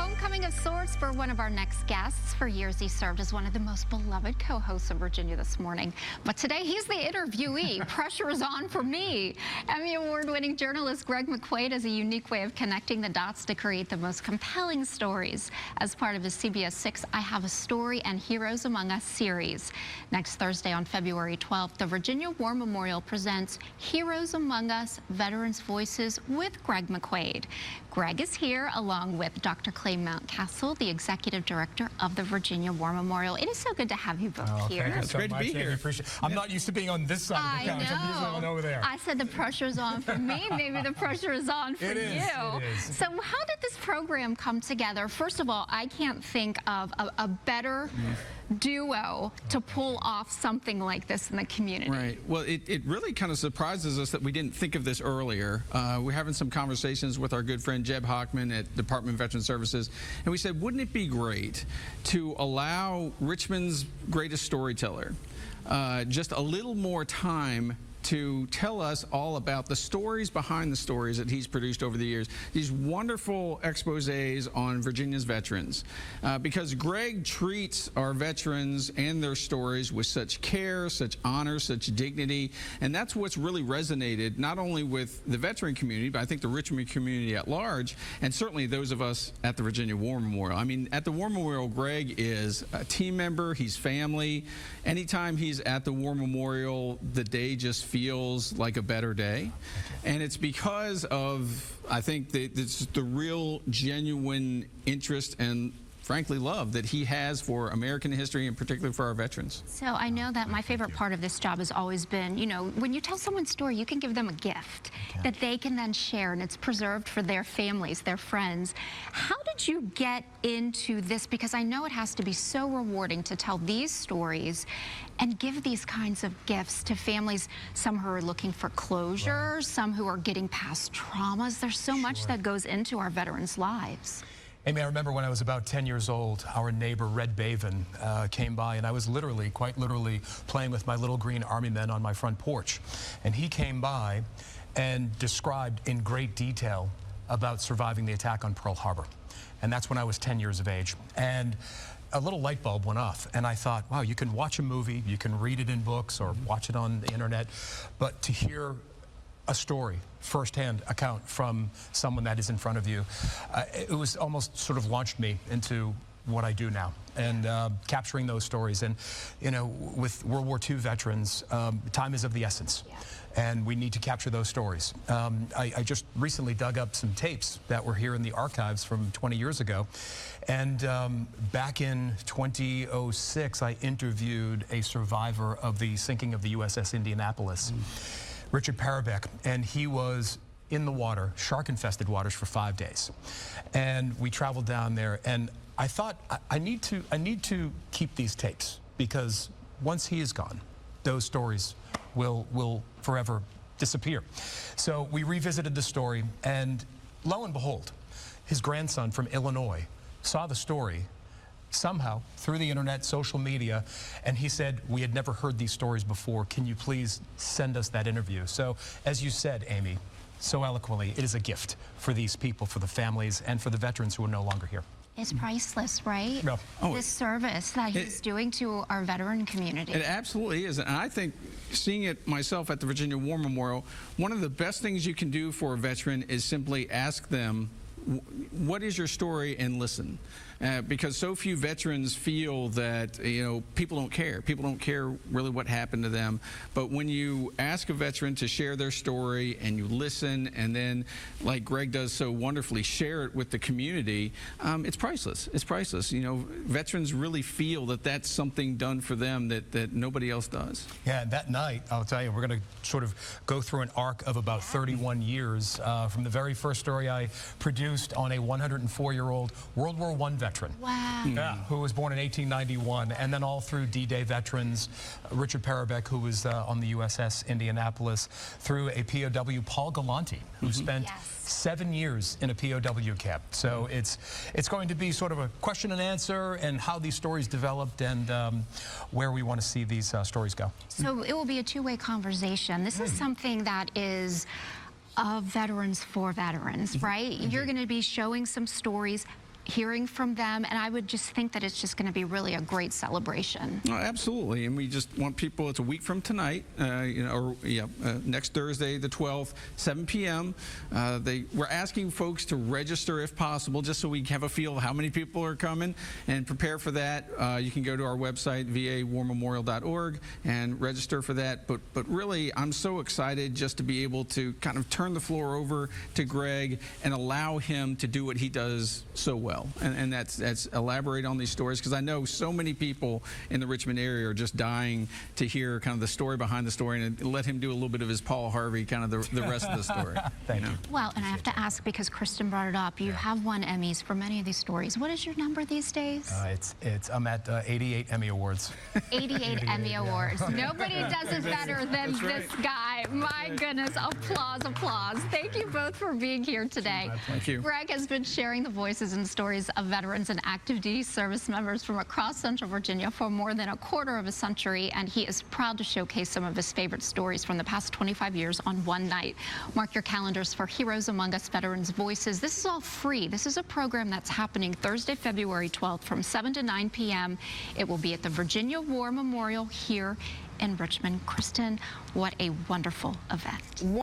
homecoming of sorts for one of our next guests. For years, he served as one of the most beloved co-hosts of Virginia This Morning. But today, he's the interviewee. Pressure is on for me. Emmy Award-winning journalist Greg McQuade has a unique way of connecting the dots to create the most compelling stories. As part of his CBS 6 I Have a Story and Heroes Among Us series. Next Thursday on February 12th, the Virginia War Memorial presents Heroes Among Us Veterans Voices with Greg McQuade. Greg is here along with Dr. Clay Mountcastle, the Executive Director of the Virginia War Memorial. It is so good to have you both here. It's great to be here. I'm not used to being on this side of the couch. I'm usually on over there. I said the pressure's on for me. Maybe the pressure is on for you. It is. So how did this program come together? First of all, I can't think of a better duo to pull off something like this in the community. Right. Well, it really kind of surprises us that we didn't think of this earlier. We're having some conversations with our good friend Jeb Hockman at Department of Veteran Services, and we said, wouldn't it be great to allow Richmond's greatest storyteller just a little more time to tell us all about the stories behind the stories that he's produced over the years. These wonderful exposés on Virginia's veterans. Because Greg treats our veterans and their stories with such care, such honor, such dignity, and that's what's really resonated not only with the veteran community, but I think the Richmond community at large, and certainly those of us at the Virginia War Memorial. I mean, at the War Memorial, Greg is a team member, he's family. Anytime he's at the War Memorial, the day just feels like a better day. And it's because of, I think, the real genuine interest and frankly love that he has for American history and particularly for our veterans. So I know that my favorite part of this job has always been, you know, when you tell someone's story, you can give them a gift that they can then share, and it's preserved for their families, their friends. How did you get into this? Because I know it has to be so rewarding to tell these stories and give these kinds of gifts to families, some who are looking for closure, some who are getting past traumas. There's so much that goes into our veterans' lives. Amy, I remember when I was about 10 years old, our neighbor Red Baven came by, and I was literally, quite literally, playing with my little green army men on my front porch. And he came by and described in great detail about surviving the attack on Pearl Harbor. And that's when I was 10 years of age. And a little light bulb went off, and I thought, wow, you can watch a movie, you can read it in books or watch it on the internet, but to hear a story, first-hand account from someone that is in front of you, it was almost sort of launched me into what I do now, and capturing those stories. And you know, with World War II veterans, time is of the essence. And we need to capture those stories. I just recently dug up some tapes that were here in the archives from 20 years ago. And back in 2006, I interviewed a survivor of the sinking of the USS Indianapolis, Richard Parabeck, and he was in the water, shark-infested waters, for 5 days. And we traveled down there, and I thought, I need to keep these tapes, because once he is gone, those stories will forever disappear. So we revisited the story, and lo and behold, his grandson from Illinois saw the story somehow through the internet, social media, and he said, we had never heard these stories before. Can you please send us that interview? So, as you said, Amy, so eloquently, it is a gift for these people, for the families, and for the veterans who are no longer here. It's priceless, right? No. This service that he's doing to our veteran community. It absolutely is. And I think, seeing it myself at the Virginia War Memorial, one of the best things you can do for a veteran is simply ask them, what is your story, and listen. Because so few veterans feel that, you know, people don't care. People don't care really what happened to them. But when you ask a veteran to share their story and you listen, and then, like Greg does so wonderfully, share it with the community, it's priceless. It's priceless. You know, veterans really feel that that's something done for them that nobody else does. Yeah, and that night, I'll tell you, we're going to sort of go through an arc of about 31 years from the very first story I produced on a 104-year-old World War I veteran. Wow. Yeah, who was born in 1891, and then all through D-Day veterans, Richard Parabeck, who was on the USS Indianapolis, through a POW, Paul Galante, who spent 7 years in a POW camp. So it's going to be sort of a question and answer, and how these stories developed, and where we want to see these stories go. So it will be a two-way conversation. This is something that is of veterans for veterans, right? You're going to be showing some stories hearing from them, and I would just think that it's just going to be really a great celebration. Oh, absolutely, and we just want people. It's a week from tonight, next Thursday, the 12th, 7 p.m. We're asking folks to register if possible, just so we have a feel of how many people are coming and prepare for that. You can go to our website, vawarmemorial.org, and register for that. But really, I'm so excited just to be able to kind of turn the floor over to Greg and allow him to do what he does so well, and that's elaborate on these stories, because I know so many people in the Richmond area are just dying to hear kind of the story behind the story, and let him do a little bit of his Paul Harvey, kind of the rest of the story. Thank you. Well, and I have to ask, because Kristen brought it up, you have won Emmys for many of these stories. What is your number these days? I'm at 88 Emmy Awards. 88 Emmy Awards. Nobody does it better than That's right. this guy. My goodness, applause, applause. Thank you both for being here today. Thank you. Greg has been sharing the voices and stories of veterans and active duty service members from across Central Virginia for more than a quarter of a century, and he is proud to showcase some of his favorite stories from the past 25 years on one night. Mark your calendars for Heroes Among Us Veterans Voices. This is all free. This is a program that's happening Thursday, February 12th from 7 to 9 p.m. It will be at the Virginia War Memorial here in Richmond. Kristen, what a wonderful event.